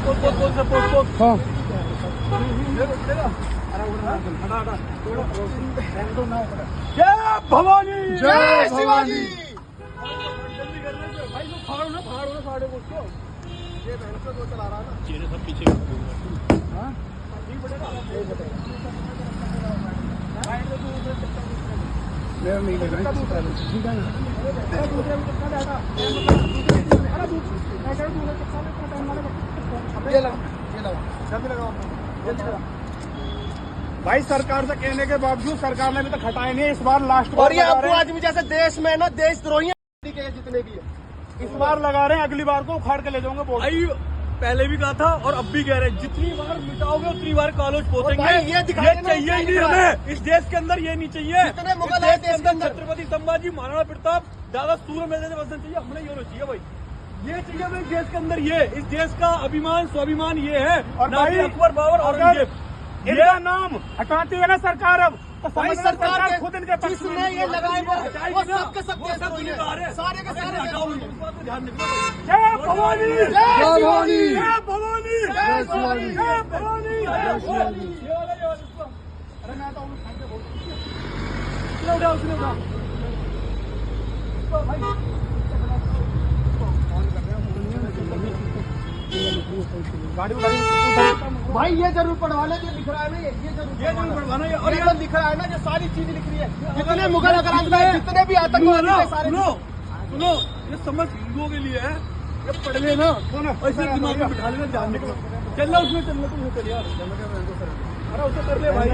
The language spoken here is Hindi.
हाँ जय भवानी जय शिवाजी। भाई लोग फाड़ो ना साढ़े को उसको। ये बहन से वो चला रहा है ना, चेहरे सब पीछे हाँ ठीक पड़ेगा। मेरा नहीं लग रहा है ठीक है ना। ये लगा जल्दी लगाओ जल्दी लगाओ। भाई सरकार से कहने के बावजूद सरकार ने अभी तक हटाए नहीं। इस बार लास्ट और ये अबू आदमी जैसे देश में ना देशद्रोही के जितने भी है, इस बार लगा रहे हैं, अगली बार को उखाड़ के ले जाऊंगा बोल। भाई पहले भी कहा था और अब भी कह रहे हैं, जितनी बार मिटाओगे उतनी बार कॉलेज पहुंचेंगे। भाई ये दिखाई देना चाहिए ही नहीं हमें, इस देश के अंदर ये नहीं चाहिए। जितने इस मुगल देश आए के देश के अंदर अंदर छत्रपति संभाजी महाराणा प्रताप ज्यादा सूर्य में बसना चाहिए। हमने ये होना चाहिए भाई, ये चाहिए हमें इस देश के अंदर। ये इस देश का अभिमान स्वाभिमान ये है, और ना भाई कि अकबर बाबर और इनका नाम हटाती है ना सरकार अब तो भाई समझना सरकार के खुद इनके पक्ष में जिसने ये लगाए वो सबके सब वो सब देशद्रोही है, सारे के सारे देशद्रोही हैं। ध्यान रखना। जय भवानी जय शिवाजी। जय भवानी जय शिवाजी। जय भवानी ये वाला, ये वाला, इसको। अरे मैं तो उसने उठा भाई गाड़ी भाई ये जरूर पढ़वाना जो लिख रहा है ना, ये जरूर बढ़वाना है। और ये जो लिख रहा है ना, जो सारी चीज लिख रही है, जितने मुगल क्रांति में जितने भी आतंकवादी थे सारे। सुनो, ये समझ हिंदुओं के लिए है, ये पढ़ लेना और इसे दिमाग में बिठा लेना, ध्यान रखना। चलना उसमें चलना, तुम चल यार। अरे उसे कर ले भाई।